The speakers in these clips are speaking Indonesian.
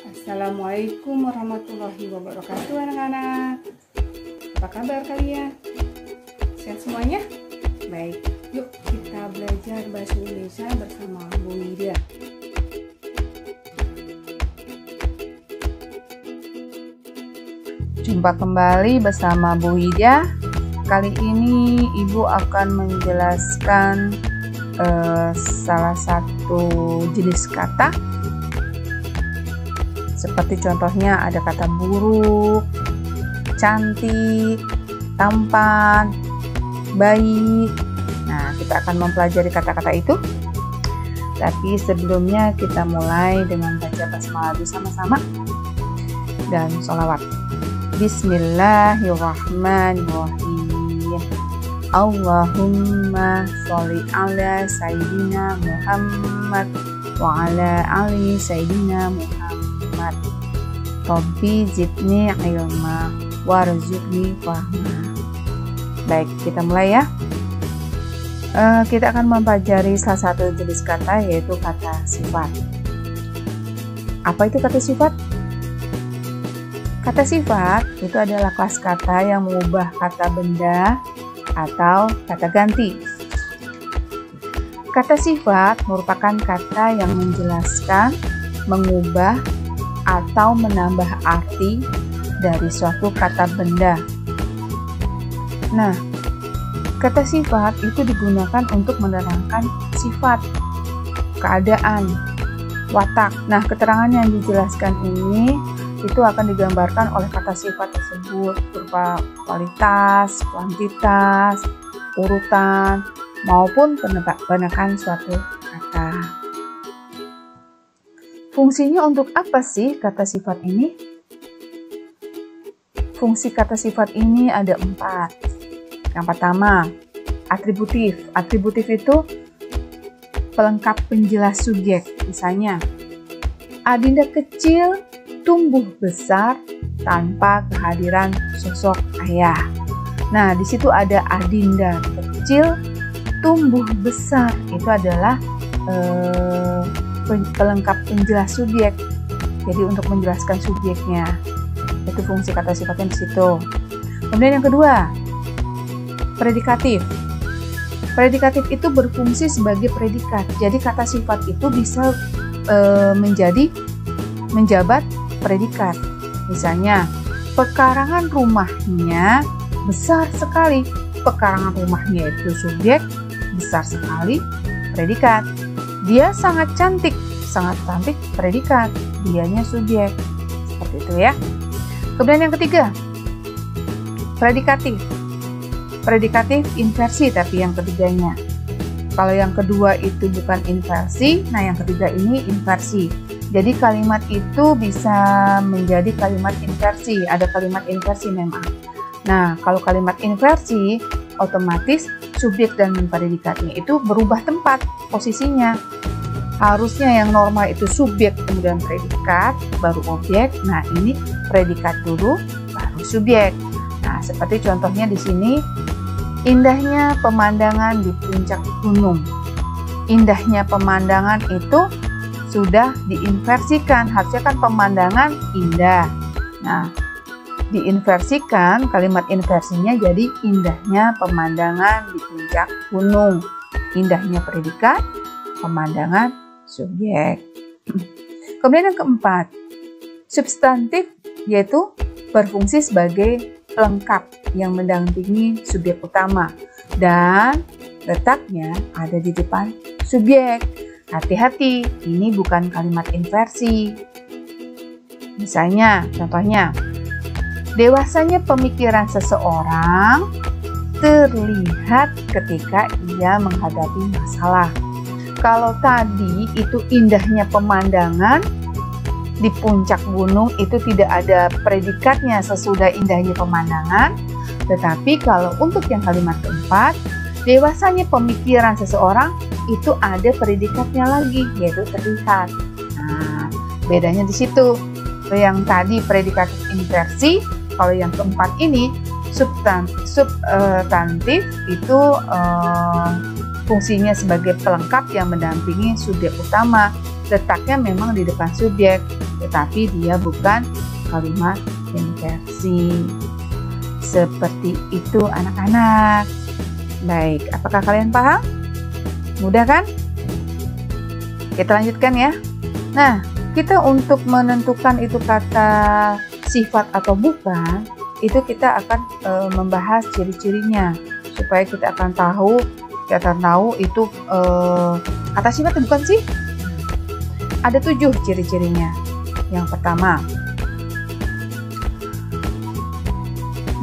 Assalamualaikum warahmatullahi wabarakatuh anak-anak. Apa kabar kalian? Sehat semuanya? Baik, yuk kita belajar bahasa Indonesia bersama Bu Wida. Jumpa kembali bersama Bu Wida. Kali ini Ibu akan menjelaskan salah satu jenis kata. Seperti contohnya ada kata buruk, cantik, tampan, baik. Nah, kita akan mempelajari kata-kata itu. Tapi sebelumnya kita mulai dengan baca basmalah bersama-sama dan sholawat. Bismillahirrahmanirrahim. Allahumma sholli ala sayyidina Muhammad wa ala ali sayyidina Muhammad. Rabbi zidni ilma warzuqni fahma. Baik, kita mulai ya. Kita akan mempelajari salah satu jenis kata, yaitu kata sifat. Apa itu kata sifat? Kata sifat itu adalah kelas kata yang mengubah kata benda atau kata ganti. Kata sifat merupakan kata yang menjelaskan, mengubah, atau menambah arti dari suatu kata benda. Nah, kata sifat itu digunakan untuk menerangkan sifat, keadaan, watak. Nah, keterangan yang dijelaskan ini itu akan digambarkan oleh kata sifat tersebut berupa kualitas, kuantitas, urutan, maupun penegakan suatu kata. Fungsinya untuk apa sih kata sifat ini? Fungsi kata sifat ini ada 4. Yang pertama, atributif. Atributif itu pelengkap penjelas subjek. Misalnya, Adinda kecil tumbuh besar tanpa kehadiran sosok ayah. Nah, di situ ada Adinda kecil tumbuh besar. Itu adalah pelengkap penjelas subjek. Jadi untuk menjelaskan subjeknya, itu fungsi kata sifatnya di situ. Kemudian yang kedua, predikatif. Predikatif itu berfungsi sebagai predikat. Jadi kata sifat itu bisa menjabat predikat. Misalnya, pekarangan rumahnya besar sekali. Pekarangan rumahnya itu subjek, besar sekali predikat. Dia sangat cantik predikat, dianya subjek. Seperti itu ya. Kemudian yang ketiga, predikatif. Predikatif inversi tapi yang ketiganya. Kalau yang kedua itu bukan inversi, nah yang ketiga ini inversi. Jadi kalimat itu bisa menjadi kalimat inversi, ada kalimat inversi memang. Nah, kalau kalimat inversi, otomatis subjek dan predikatnya itu berubah tempat posisinya. Harusnya yang normal itu subjek kemudian predikat baru objek. Nah, ini predikat dulu baru subjek. Nah, seperti contohnya di sini, indahnya pemandangan di puncak gunung. Indahnya pemandangan itu sudah diinversikan. Harusnya kan pemandangan indah. Nah, diinversikan, kalimat inversinya jadi indahnya pemandangan di puncak gunung. Indahnya predikat, pemandangan subjek. Kemudian yang keempat, substantif, yaitu berfungsi sebagai pelengkap yang mendampingi subjek utama dan letaknya ada di depan subjek. Hati-hati, ini bukan kalimat inversi. Misalnya, contohnya, dewasanya pemikiran seseorang terlihat ketika ia menghadapi masalah. Kalau tadi itu indahnya pemandangan di puncak gunung, itu tidak ada predikatnya sesudah indahnya pemandangan. Tetapi kalau untuk yang kalimat keempat, dewasanya pemikiran seseorang, itu ada predikatnya lagi, yaitu terlihat. Nah, bedanya di situ. Yang tadi predikatif inversi, kalau yang keempat ini substantif itu fungsinya sebagai pelengkap yang mendampingi subjek utama. Letaknya memang di depan subjek. tetapi dia bukan kalimat inversi. Seperti itu anak-anak. Baik, apakah kalian paham? Mudah kan? Kita lanjutkan ya. Nah, kita untuk menentukan itu kata sifat atau bukan, itu kita akan membahas ciri-cirinya supaya kita akan tahu itu kata sifat atau bukan sih? Ada 7 ciri-cirinya. Yang pertama,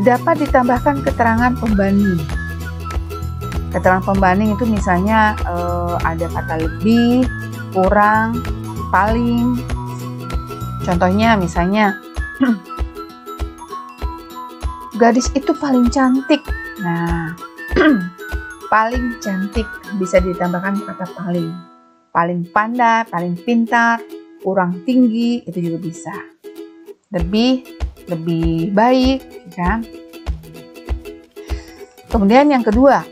dapat ditambahkan keterangan pembanding. Keterangan pembanding itu misalnya ada kata lebih, kurang, paling. Contohnya misalnya gadis itu paling cantik. Nah, paling cantik bisa ditambahkan kata paling. Paling pandai, paling pintar, kurang tinggi, itu juga bisa. Lebih baik, kan? Kemudian yang kedua,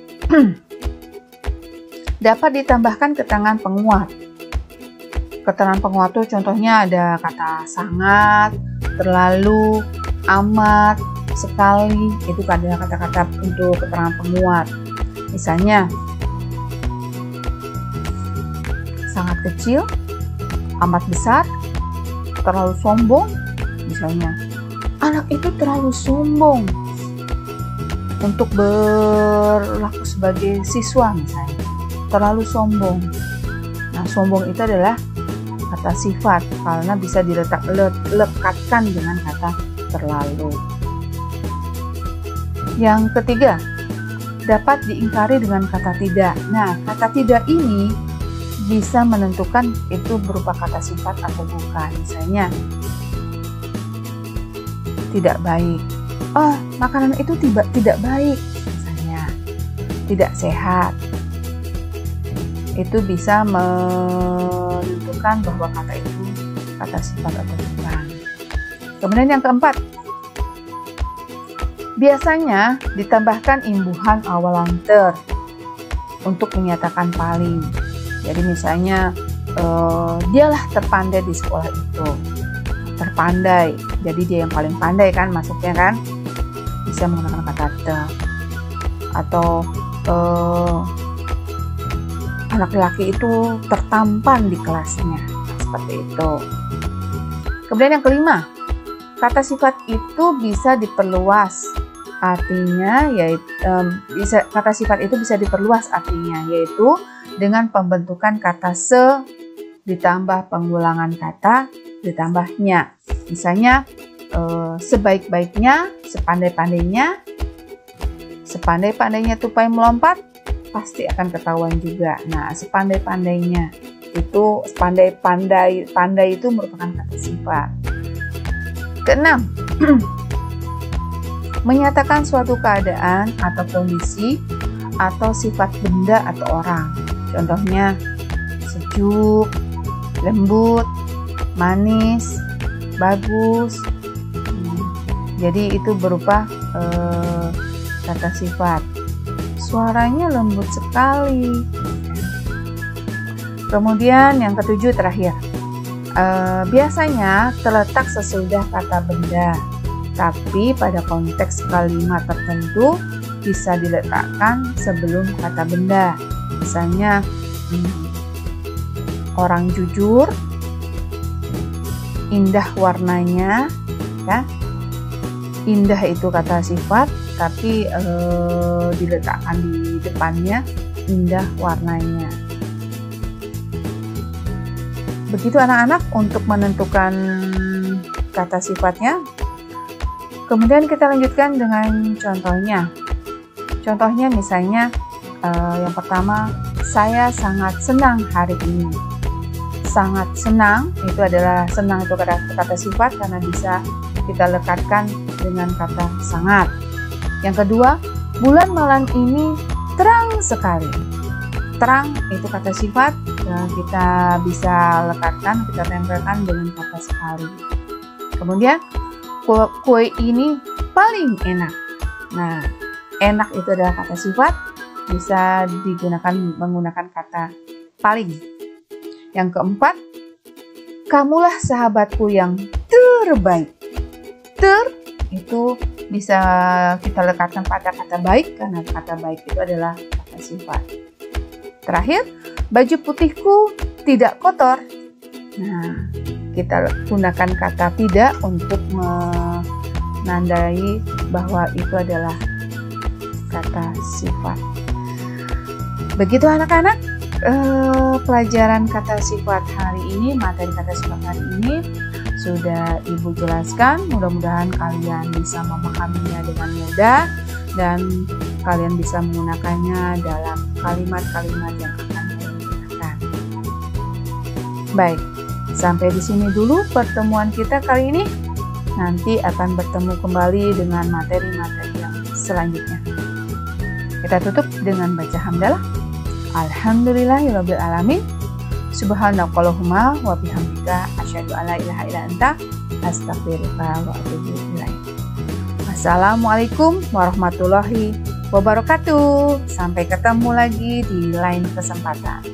dapat ditambahkan keterangan penguat. Keterangan penguat itu contohnya ada kata sangat, terlalu, amat, sekali. Itu adalah kata-kata untuk keterangan penguat. Misalnya, sangat kecil, amat besar, terlalu sombong. Misalnya, anak itu terlalu sombong untuk berlaku sebagai siswa misalnya. Terlalu sombong. Nah, sombong itu adalah kata sifat karena bisa dilekatkan dengan kata terlalu. Yang ketiga, dapat diingkari dengan kata tidak. Nah, kata tidak ini bisa menentukan itu berupa kata sifat atau bukan. Misalnya, tidak baik. Oh, makanan itu tidak baik. Misalnya, tidak sehat. Itu bisa menentukan bahwa kata itu kata sifat atau bukan. Kemudian yang keempat, biasanya ditambahkan imbuhan awalan ter untuk menyatakan paling. Jadi misalnya dialah terpandai di sekolah itu. Terpandai, jadi dia yang paling pandai kan maksudnya kan, bisa menggunakan kata ter. Atau anak laki itu tertampan di kelasnya, seperti itu. Kemudian yang kelima, kata sifat itu bisa diperluas artinya, kata sifat itu bisa diperluas artinya, yaitu dengan pembentukan kata se ditambah pengulangan kata ditambahnya. Misalnya sebaik-baiknya, sepandai-pandainya tupai melompat, pasti akan ketahuan juga. Nah, sepandai-pandainya itu pandai itu merupakan kata sifat. Keenam, menyatakan suatu keadaan atau kondisi atau sifat benda atau orang. Contohnya sejuk, lembut, manis, bagus. Jadi itu berupa kata sifat. Suaranya lembut sekali. Kemudian yang ketujuh terakhir, biasanya terletak sesudah kata benda, tapi pada konteks kalimat tertentu bisa diletakkan sebelum kata benda. Misalnya orang jujur, indah warnanya, ya. Indah itu kata sifat, tapi diletakkan di depannya indah warnanya. Begitu anak-anak untuk menentukan kata sifatnya. Kemudian kita lanjutkan dengan contohnya. Contohnya misalnya yang pertama, saya sangat senang hari ini. Sangat senang itu adalah senang itu kata sifat karena bisa kita lekatkan dengan kata sangat. Yang kedua, bulan malam ini terang sekali. Terang itu kata sifat yang kita bisa lekatkan, kita tempelkan dengan kata sekali. Kemudian, kue ini paling enak. Nah, enak itu adalah kata sifat, bisa digunakan menggunakan kata paling. Yang keempat, Kamulah sahabatku yang terbaik. Ter itu bisa kita lekatkan pada kata baik karena kata baik itu adalah kata sifat. Terakhir, baju putihku tidak kotor. Nah, kita gunakan kata tidak untuk menandai bahwa itu adalah kata sifat. Begitu anak-anak, pelajaran kata sifat hari ini, materi kata sifat hari ini sudah Ibu jelaskan. Mudah-mudahan kalian bisa memahaminya dengan mudah dan kalian bisa menggunakannya dalam kalimat-kalimat yang akan kalian gunakan. Baik, sampai di sini dulu pertemuan kita kali ini. Nanti akan bertemu kembali dengan materi-materi yang selanjutnya. Kita tutup dengan baca hamdalah. Alhamdulillahirabbil alamin. Subhanakallahumma wa bihamdika asyhadu an la ilaha illa anta astaghfiruka wa atubu ilaik. Wassalamualaikum warahmatullahi wabarakatuh. Sampai ketemu lagi di lain kesempatan.